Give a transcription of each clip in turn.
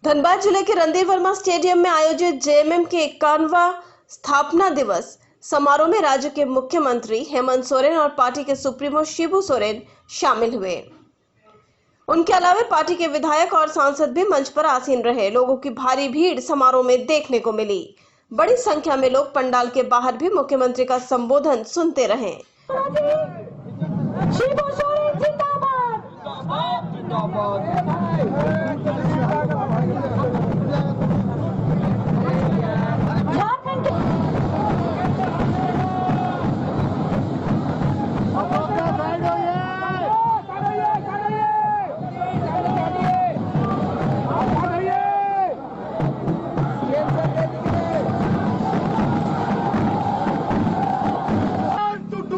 धनबाद जिले के रणधीर वर्मा स्टेडियम में आयोजित जेएमएम के 51वां स्थापना दिवस समारोह में राज्य के मुख्यमंत्री हेमंत सोरेन और पार्टी के सुप्रीमो शिबू सोरेन शामिल हुए। उनके अलावा पार्टी के विधायक और सांसद भी मंच पर आसीन रहे। लोगों की भारी भीड़ समारोह में देखने को मिली। बड़ी संख्या में लोग पंडाल के बाहर भी मुख्यमंत्री का संबोधन सुनते रहे। शिबू सोरेन जिंदाबाद।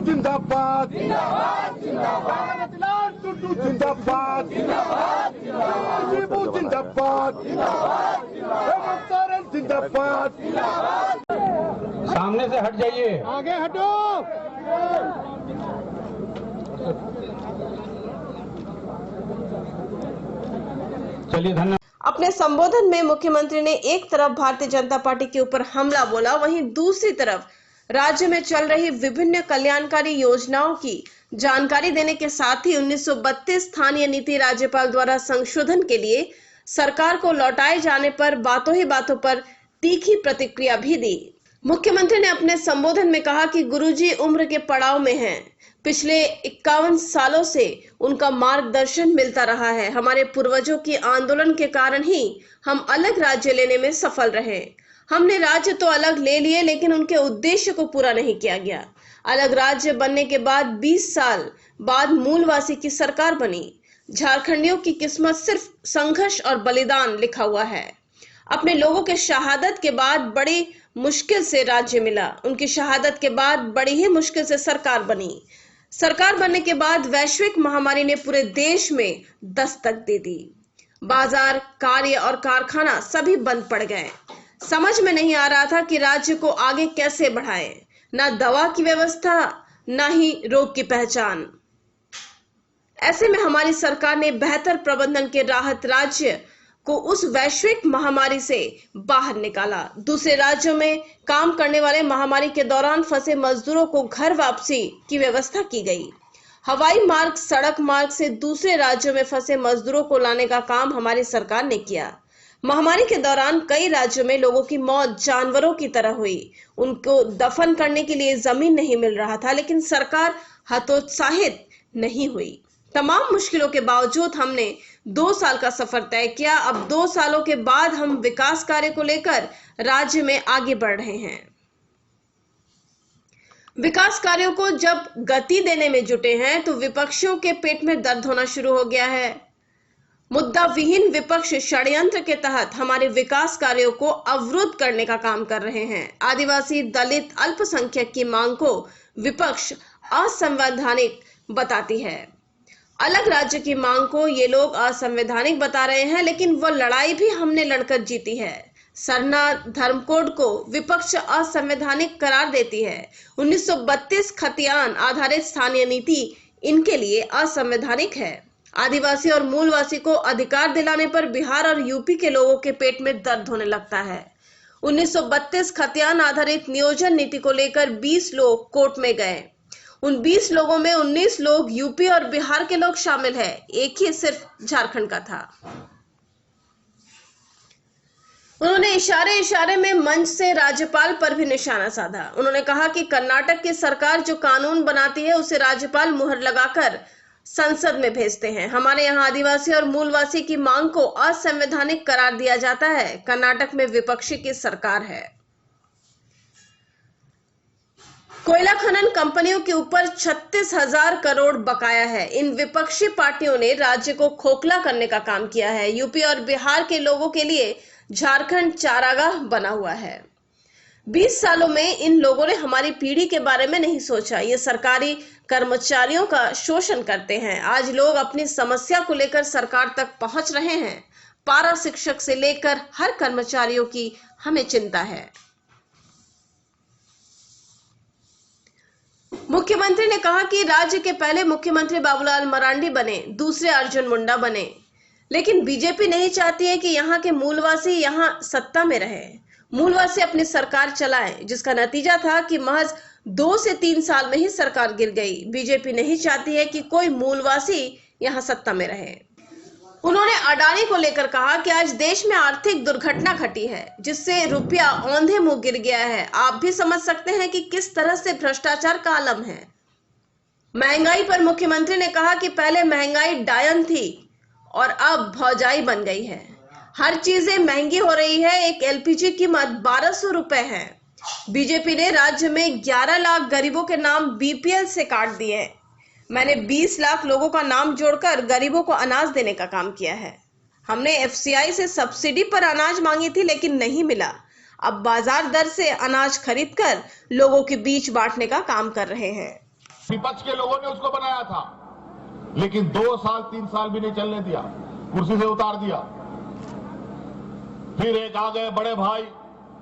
जिंदाबाद जिंदाबाद टुटू जिंदाबाद शिबू जिंदाबाद हेमंत सोरेन जिंदाबाद। सामने से हट जाइए, आगे हटो। चलिए धन्यवाद। अपने संबोधन में मुख्यमंत्री ने एक तरफ भारतीय जनता पार्टी के ऊपर हमला बोला, वहीं दूसरी तरफ राज्य में चल रही विभिन्न कल्याणकारी योजनाओं की जानकारी देने के साथ ही 1932 स्थानीय नीति राज्यपाल द्वारा संशोधन के लिए सरकार को लौटाए जाने पर बातों ही बातों पर तीखी प्रतिक्रिया भी दी। मुख्यमंत्री ने अपने संबोधन में कहा कि गुरुजी उम्र के पड़ाव में हैं। पिछले 51 सालों से उनका मार्गदर्शन मिलता रहा है। हमारे पूर्वजों की आंदोलन के कारण ही हम अलग राज्य लेने में सफल रहे। हमने राज्य तो अलग ले लिए, लेकिन उनके उद्देश्य को पूरा नहीं किया गया। अलग राज्य बनने के बाद 20 साल बाद मूलवासी की सरकार बनी। झारखंडियों की किस्मत सिर्फ संघर्ष और बलिदान लिखा हुआ है। अपने लोगों के शहादत के बाद बड़ी मुश्किल से राज्य मिला। उनकी शहादत के बाद बड़ी ही मुश्किल से सरकार बनी। सरकार बनने के बाद वैश्विक महामारी ने पूरे देश में दस्तक दे दी। बाजार, कार्य और कारखाना सभी बंद पड़ गए। समझ में नहीं आ रहा था कि राज्य को आगे कैसे बढ़ाए। ना दवा की व्यवस्था, ना ही रोग की पहचान। ऐसे में हमारी सरकार ने बेहतर प्रबंधन के राहत राज्य को उस वैश्विक महामारी से बाहर निकाला। दूसरे राज्यों में काम करने वाले महामारी के दौरान फंसे मजदूरों को घर वापसी की व्यवस्था की गई। हवाई मार्ग, सड़क मार्ग से दूसरे राज्यों में फंसे मजदूरों को लाने का काम हमारी सरकार ने किया। महामारी के दौरान कई राज्यों में लोगों की मौत जानवरों की तरह हुई। उनको दफन करने के लिए जमीन नहीं मिल रहा था, लेकिन सरकार हतोत्साहित नहीं हुई। तमाम मुश्किलों के बावजूद हमने 2 साल का सफर तय किया। अब 2 सालों के बाद हम विकास कार्य को लेकर राज्य में आगे बढ़ रहे हैं। विकास कार्यों को जब गति देने में जुटे हैं तो विपक्षियों के पेट में दर्द होना शुरू हो गया है। मुद्दा विहीन विपक्ष षड्यंत्र के तहत हमारे विकास कार्यों को अवरुद्ध करने का काम कर रहे हैं। आदिवासी, दलित, अल्पसंख्यक की मांग को विपक्ष असंवैधानिक बताती है। अलग राज्य की मांग को ये लोग असंवैधानिक बता रहे हैं, लेकिन वो लड़ाई भी हमने लड़कर जीती है। सरना धर्म कोड को विपक्ष असंवैधानिक करार देती है। 1932 खतियान आधारित स्थानीय नीति इनके लिए असंवैधानिक है। आदिवासी और मूलवासी को अधिकार दिलाने पर बिहार और यूपी के लोगों के पेट में दर्द होने लगता है। 1932 खतियान आधारित नियोजन नीति को लेकर 20 लोग कोर्ट में गए। उन 20 लोगों में 19 लोग यूपी और बिहार के लोग शामिल हैं। एक ही सिर्फ झारखंड का था। उन्होंने इशारे इशारे में मंच से राज्यपाल पर भी निशाना साधा। उन्होंने कहा कि कर्नाटक की सरकार जो कानून बनाती है उसे राज्यपाल मुहर लगाकर संसद में भेजते हैं। हमारे यहाँ आदिवासी और मूलवासी की मांग को असंवैधानिक करार दिया जाता है। कर्नाटक में विपक्षी की सरकार है। कोयला खनन कंपनियों के ऊपर 36,000 करोड़ बकाया है। इन विपक्षी पार्टियों ने राज्य को खोखला करने का काम किया है। यूपी और बिहार के लोगों के लिए झारखंड चारागाह बना हुआ है। 20 सालों में इन लोगों ने हमारी पीढ़ी के बारे में नहीं सोचा। ये सरकारी कर्मचारियों का शोषण करते हैं। आज लोग अपनी समस्या को लेकर सरकार तक पहुंच रहे हैं। पारा शिक्षक से लेकर हर कर्मचारियों की हमें चिंता है। मुख्यमंत्री ने कहा कि राज्य के पहले मुख्यमंत्री बाबूलाल मरांडी बने, दूसरे अर्जुन मुंडा बने। लेकिन बीजेपी नहीं चाहती है कि यहाँ के मूलवासी यहाँ सत्ता में रहे, मूलवासी अपनी सरकार चलाए, जिसका नतीजा था कि महज 2 से 3 साल में ही सरकार गिर गई। बीजेपी नहीं चाहती है कि कोई मूलवासी यहाँ सत्ता में रहे। उन्होंने अडानी को लेकर कहा कि आज देश में आर्थिक दुर्घटना घटी है, जिससे रुपया औंधे मुंह गिर गया है। आप भी समझ सकते हैं कि किस तरह से भ्रष्टाचार का आलम है। महंगाई पर मुख्यमंत्री ने कहा कि पहले महंगाई डायन थी और अब भौजाई बन गई है। हर चीजें महंगी हो रही है। एक एलपीजी कीमत 1200 रुपए है। बीजेपी ने राज्य में 11 लाख गरीबों के नाम बीपीएल से काट दिए। मैंने 20 लाख लोगों का नाम जोड़कर गरीबों को अनाज देने का काम किया है। हमने एफसीआई से सब्सिडी पर अनाज मांगी थी, लेकिन नहीं मिला। अब बाजार दर से अनाज खरीदकर लोगों के बीच बांटने का काम कर रहे हैं। विपक्ष के लोगों ने उसको बनाया था, लेकिन 2 साल 3 साल भी नहीं चलने दिया, कुर्सी से उतार दिया। फिर एक आ गए बड़े भाई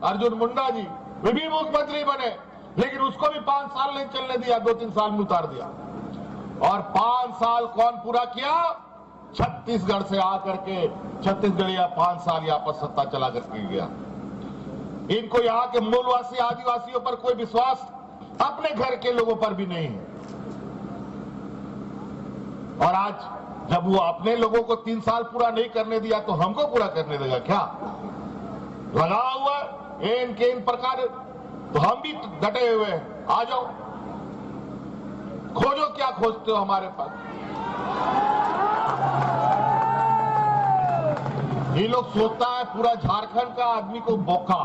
अर्जुन मुंडा जी, वे भी मुख्यमंत्री बने, लेकिन उसको भी 5 साल नहीं चलने दिया, 2-3 साल में उतार दिया। और 5 साल कौन पूरा किया? छत्तीसगढ़ से आकर के छत्तीसगढ़िया 5 साल यहाँ पर सत्ता चला करके गया। इनको यहाँ के मूलवासी आदिवासियों पर कोई विश्वास अपने घर के लोगों पर भी नहीं है। और आज जब वो अपने लोगों को 3 साल पूरा नहीं करने दिया, तो हमको पूरा करने देगा क्या? लगा हुआ इन के इन प्रकार, तो हम भी डटे हुए हैं। आ जाओ, खोजो क्या खोजते हो हमारे पास। ये लोग सोचता है पूरा झारखंड का आदमी को बोका,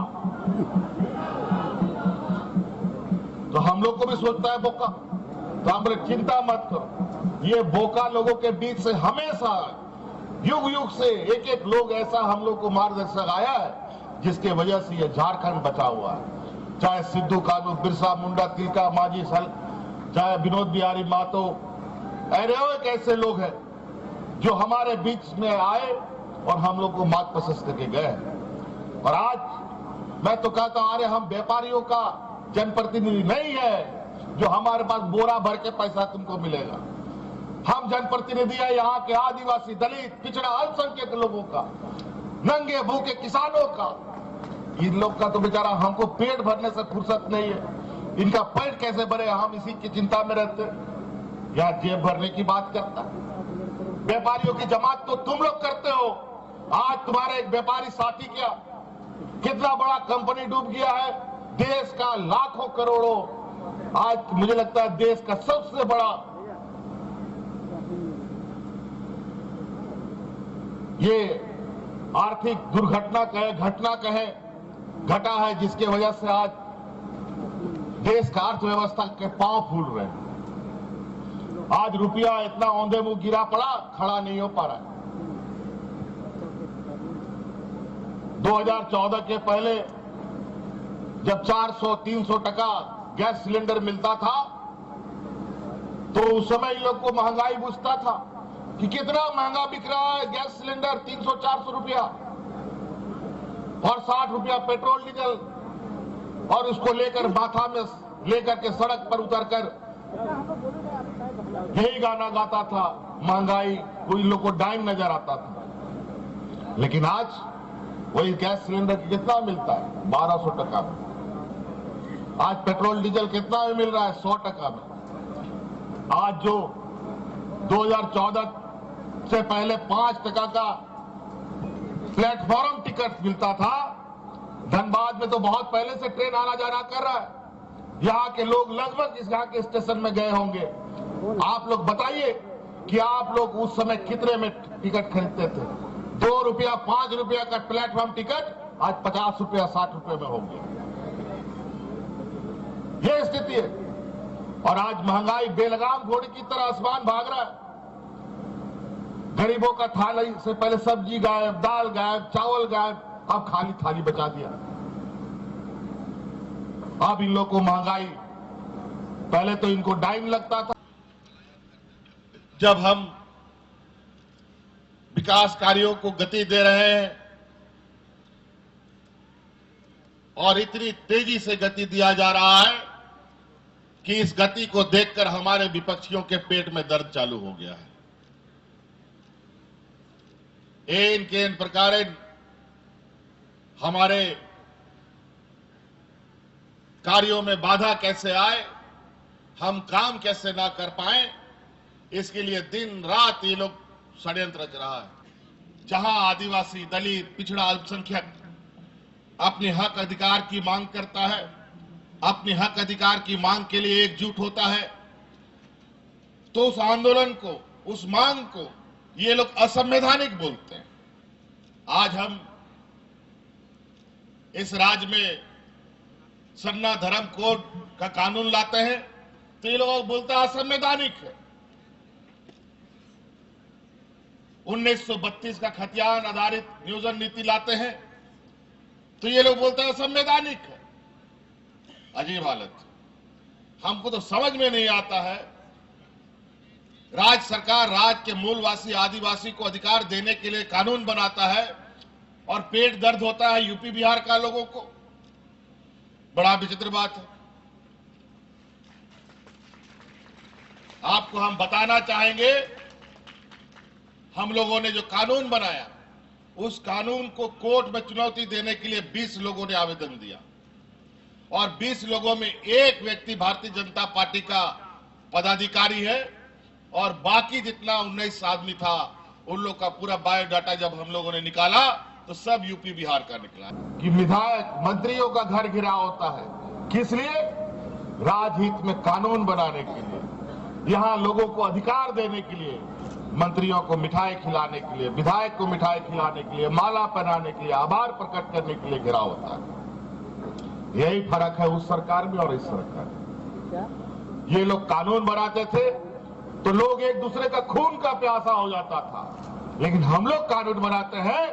तो हम लोग को भी सोचता है बोका। तो हम बोले चिंता मत करो, ये बोका लोगों के बीच से हमेशा युग युग से एक एक लोग ऐसा हम लोग को मार्गदर्शक आया है, जिसके वजह से ये झारखंड बचा हुआ है। चाहे सिद्धू कानू, बिरसा मुंडा, तिलका मांझी, चाहे विनोद बिहारी महतो, एक ऐसे लोग हैं जो हमारे बीच में आए और हम लोग को मार्ग प्रशस्त करके गए। और आज मैं तो कहता हूं, अरे हम व्यापारियों का जनप्रतिनिधि नहीं है जो हमारे पास बोरा भर के पैसा तुमको मिलेगा। हम जनप्रतिनिधि है यहाँ के आदिवासी, दलित, पिछड़ा, अल्पसंख्यक लोगों का, नंगे भूखे किसानों का। इन लोग का तो बेचारा हमको पेट भरने से फुर्सत नहीं है, इनका पेट कैसे भरे हम इसी की चिंता में रहते। या जेब भरने की बात करता। व्यापारियों की जमात तो तुम लोग करते हो। आज तुम्हारा एक व्यापारी साथी क्या, कितना बड़ा कंपनी डूब गया है, देश का लाखों करोड़ों, आज मुझे लगता है देश का सबसे बड़ा ये आर्थिक दुर्घटना कहे, घटना कहे, घटा है, जिसके वजह से आज देश का अर्थव्यवस्था के पांव फूल रहे हैं। आज रुपया इतना औंधे मुंह गिरा पड़ा, खड़ा नहीं हो पा रहा है। 2014 के पहले जब 400-300 टका गैस सिलेंडर मिलता था, तो उस समय इन लोग को महंगाई बुझता था कि कितना महंगा बिक रहा है गैस सिलेंडर, 300-400 रुपया और 60 रुपया पेट्रोल डीजल। और उसको लेकर माथा में लेकर के सड़क पर उतरकर यही गाना गाता था, महंगाई को इन लोग को डाइन नजर आता था। लेकिन आज वही गैस सिलेंडर कितना मिलता है? 1200 टका में। आज पेट्रोल डीजल कितना में मिल रहा है? 100 टका में। आज जो 2014 से पहले 5 टका का प्लेटफॉर्म टिकट मिलता था, धनबाद में तो बहुत पहले से ट्रेन आना जाना कर रहा है। यहाँ के लोग लगभग इस यहाँ के स्टेशन में गए होंगे। आप लोग बताइए कि आप लोग उस समय कितने में टिकट खरीदते थे? 2 रुपया 5 रुपया का प्लेटफॉर्म टिकट आज 50 रुपया 60 रुपये में हो गया। यह स्थिति है। और आज महंगाई बेलगाम घोड़े की तरह आसमान भाग रहा है। गरीबों का थाली से पहले सब्जी गायब, दाल गायब, चावल गायब, अब खाली थाली बचा दिया। अब इन लोगों को महंगाई, पहले तो इनको डाइन लगता था। जब हम विकास कार्यों को गति दे रहे हैं और इतनी तेजी से गति दिया जा रहा है कि इस गति को देखकर हमारे विपक्षियों के पेट में दर्द चालू हो गया है। एन केन प्रकार हमारे कार्यों में बाधा कैसे आए, हम काम कैसे ना कर पाए, इसके लिए दिन रात ये लोग षड्यंत्र रच रहा है। जहां आदिवासी, दलित, पिछड़ा, अल्पसंख्यक अपने हक अधिकार की मांग करता है, अपने हक अधिकार की मांग के लिए एकजुट होता है, तो उस आंदोलन को, उस मांग को ये लोग असंवैधानिक बोलते हैं। आज हम इस राज्य में सरना धर्म कोड का कानून लाते हैं तो ये लोग बोलते हैं असंवैधानिक है। 1932 का खतियान आधारित नियोजन नीति लाते हैं तो ये लोग बोलते हैं असंवैधानिक है। अजीब हालत। हमको तो समझ में नहीं आता है, राज्य सरकार राज्य के मूलवासी आदिवासी को अधिकार देने के लिए कानून बनाता है और पेट दर्द होता है यूपी बिहार का लोगों को। बड़ा विचित्र बात है। आपको हम बताना चाहेंगे, हम लोगों ने जो कानून बनाया उस कानून को कोर्ट में चुनौती देने के लिए 20 लोगों ने आवेदन दिया और 20 लोगों में एक व्यक्ति भारतीय जनता पार्टी का पदाधिकारी है और बाकी जितना 19 आदमी था उन लोग का पूरा बायोडाटा जब हम लोगों ने निकाला तो सब यूपी बिहार का निकला कि विधायक मंत्रियों का घर घिराव होता है। किस लिए? राजहित में कानून बनाने के लिए, यहां लोगों को अधिकार देने के लिए, मंत्रियों को मिठाई खिलाने के लिए, विधायक को मिठाई खिलाने के लिए, माला पहनाने के लिए, आभार प्रकट करने के लिए घिराव होता है। यही फर्क है उस सरकार में और इस सरकार में। ये लोग कानून बनाते थे तो लोग एक दूसरे का खून का प्यासा हो जाता था, लेकिन हम लोग कानून बनाते हैं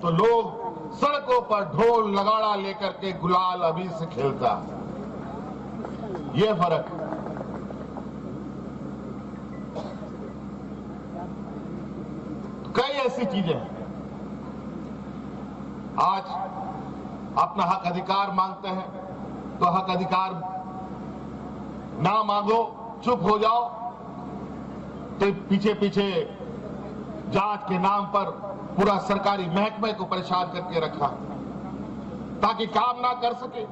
तो लोग सड़कों पर ढोल नगाड़ा लेकर के गुलाल अबीर से खेलता है। ये फर्क है। कई ऐसी चीजें हैं। आज अपना हक अधिकार मांगते हैं तो हक अधिकार ना मांगो, चुप हो जाओ, तो पीछे पीछे जांच के नाम पर पूरा सरकारी महकमे को परेशान करके रखा ताकि काम ना कर सके।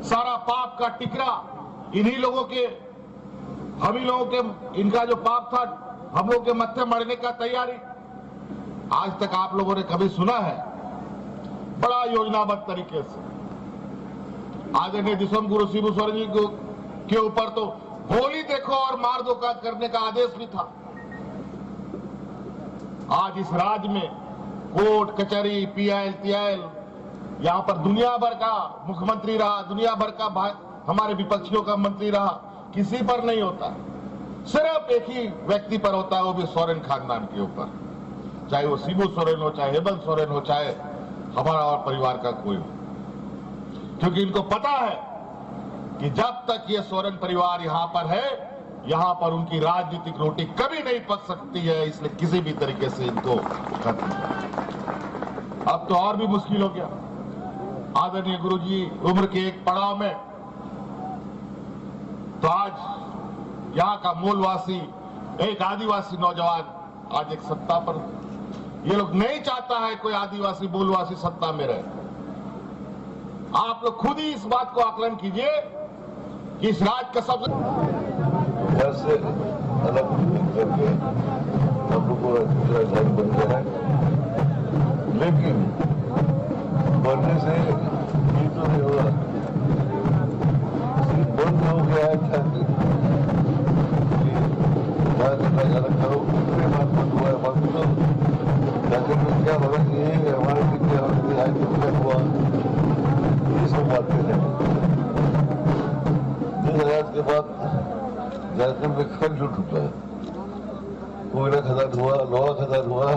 सारा पाप का टिकरा इन्हीं लोगों के, हम ही लोगों के, इनका जो पाप था हम लोग के मत्थे मरने का तैयारी। आज तक आप लोगों ने कभी सुना है? बड़ा योजनाबद्ध तरीके से आदरणीय दिसम गुरु शिबू सोरेन जी के ऊपर तो गोली देखो और मार दो का करने का आदेश भी था। आज इस राज्य में कोर्ट कचहरी पीआईएल टीआईएल, यहां पर दुनिया भर का मुख्यमंत्री रहा, दुनिया भर का हमारे विपक्षियों का मंत्री रहा, किसी पर नहीं होता, सिर्फ एक ही व्यक्ति पर होता है, वो भी सोरेन खानदान के ऊपर, चाहे वो शिबू सोरेन हो, चाहे हेमंत सोरेन हो, चाहे हमारा और परिवार का कोई हो। क्योंकि इनको पता है कि जब तक ये सोरेन परिवार यहां पर है, यहां पर उनकी राजनीतिक रोटी कभी नहीं पक सकती है, इसलिए किसी भी तरीके से इनको खत्म कर। अब तो और भी मुश्किल हो गया। आदरणीय गुरुजी उम्र के एक पड़ाव में तो आज यहां का मूलवासी एक आदिवासी नौजवान आज एक सत्ता पर, ये लोग नहीं चाहता है कोई आदिवासी मूलवासी सत्ता में रहे। आप लोग खुद ही इस बात को आकलन कीजिए कि इस राज्य का सबसे घर से अलग करके हम लोग को राजधानी बन गया है, लेकिन बनने से ये तो नहीं हुआ, बंद हो गया है। अलग करो, बात बंद हुआ है, बाकी तो जाकर में क्या होगा कि हमारे क्या हुआ, ये सब बातें हैं। 2000 के बाद झारखंड में खन लूट हुआ है, कोयला खदान हुआ, लोहा खदान हुआ,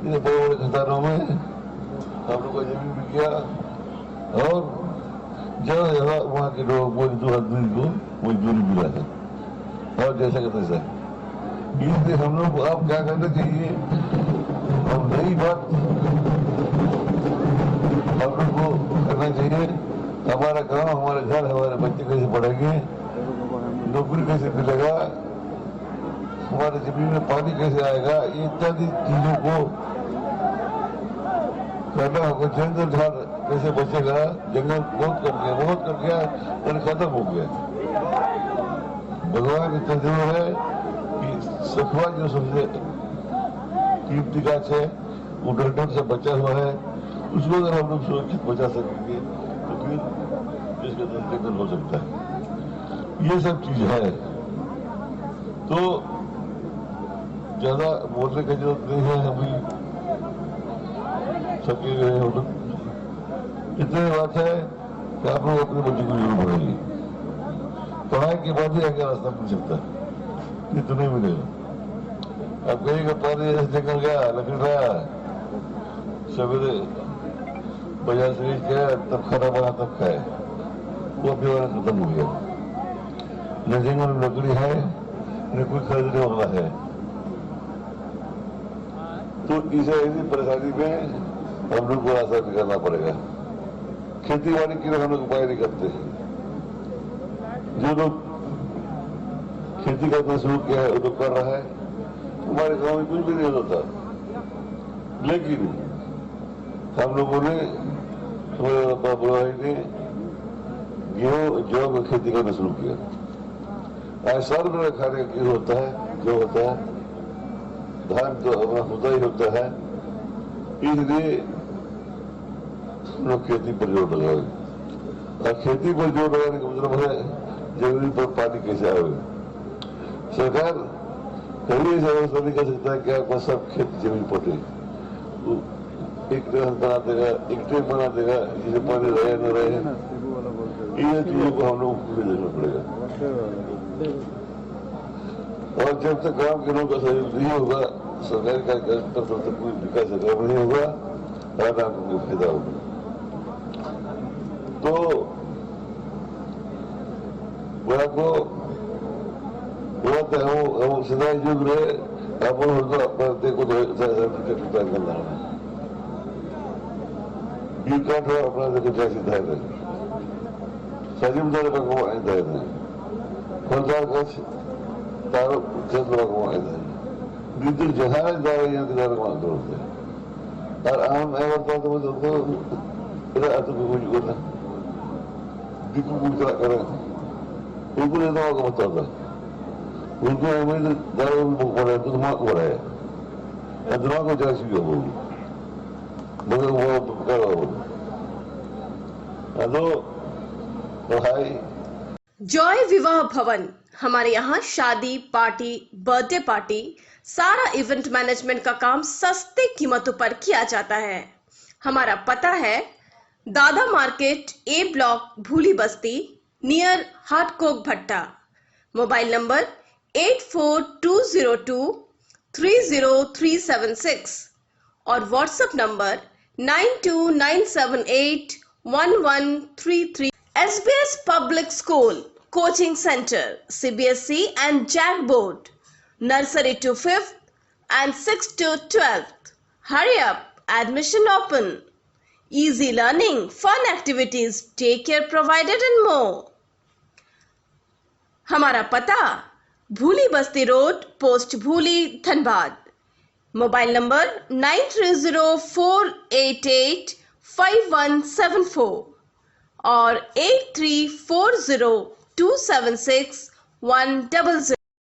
ये बड़े बड़े खदानों में हम लोग को जमीन भी किया और जगह जगह वहाँ के लोग मजदूर आदमी को मजदूरी मिला है और जैसा का तैसा। इसलिए हम लोग को अब क्या करना चाहिए, अब नई बात हम लोग को करना चाहिए। हमारा गांव, हमारे घर, हमारे बच्चे कैसे पढ़ेंगे, नौकरी कैसे मिलेगा, हमारे जमीन में पानी कैसे आएगा, इत्यादि चीजों को कहना होगा जंगल झाड़ कैसे बचेगा, जंगल बहुत कट गया और खत्म हो गया। भगवान इतना जरूर है कि सखुआ जो सबसे कीमती गाछ है वो डंठल से बचा हुआ है, उसको अगर हम लोग सुरक्षित बचा सकेंगे तो फिर इसका जंगल हो सकता है। ये सब चीज है, तो ज्यादा बोलने की जरूरत नहीं है, अभी थके हुए हैं लोग। इतनी बात है कि आप लोग अपने बच्चों को जरूर पढ़ाइए, पढ़ाई के बाद ही आगे रास्ता मिल सकता है, ये तो नहीं मिलेगा। अब कहीं का पानी ऐसे निकल गया, लकड़ रहा सवेरे बाजार से गया, तब खाना बना तब खाए, वो अपनी वाला खत्म हो गया। न जंगल में लकड़ी है न कोई खरीदने वाला है, तो इसे ऐसी परेशानी में हम लोग को रास्ता निकालना पड़ेगा। खेती बाड़ी के लिए हम लोग उपाय नहीं करते। जो लोग खेती करना शुरू किया है वो लोग कर रहा है, हमारे गांव में कुछ भी नहीं होता, लेकिन हम लोगों ने, हमारे बाबा भाई ने गेहूं जौ की खेती करना शुरू किया। आज साल भर खाने का गेहूं होता है, जो होता है धान तो अपना होता ही होता है, इसलिए हम लोग खेती पर जोर लगाए। और खेती पर जोर लगाने का मतलब है जमीन पर पानी कैसे आए। सरकार कभी ऐसा व्यवस्था नहीं कर सकता है कि आपका सब खेत जमीन पटे, एक बना देगा, एक टैंक बना देगा जिसे पानी रहे न रहे। इन चीजों को हम लोग को देखना पड़ेगा, और जब तक गांव के लोगों का सहयोग नहीं होगा, सरकारी कार्यक्रम तब तक कोई विकास काम नहीं होगा और आपको कोई फायदा होगा। तो बड़ा को बोलते हैं वो सिदाई युग रहे, अपन अपना देखो तो सर्टिफिकेट करना है, बी कार्ड हो अपना देखो जय सिद्धाय है, सजीव दर का को आए है, फलदार गछ तारो चंद्र को आए है, विद्युत जहाज द्वारा यहाँ के द्वारा वहां होते हैं। और आम ऐसा तो वो इधर आते को कुछ करना दिक्कत कुछ करें उनको नहीं तो बता था उनको हमें दारू बुक पड़ा तो दिमाग हो रहा है, दिमाग को जाए सी हो मगर वो करो हेलो भाई। जॉय विवाह भवन, हमारे यहाँ शादी पार्टी बर्थडे पार्टी सारा इवेंट मैनेजमेंट का काम सस्ते कीमतों पर किया जाता है। हमारा पता है दादा मार्केट, ए ब्लॉक, भूली बस्ती, नियर हाटकोक भट्टा। मोबाइल नंबर 8420230376 और WhatsApp number 9297811133। SBS Public School Coaching Center, CBSE and JAG Board, Nursery to 5th and 6th to 12th. Hurry up, admission open. Easy learning, fun activities, daycare provided and more. हमारा पता भूली बस्ती road, post भूली, Dhanbad. Mobile number 9304885174 और 8340276100।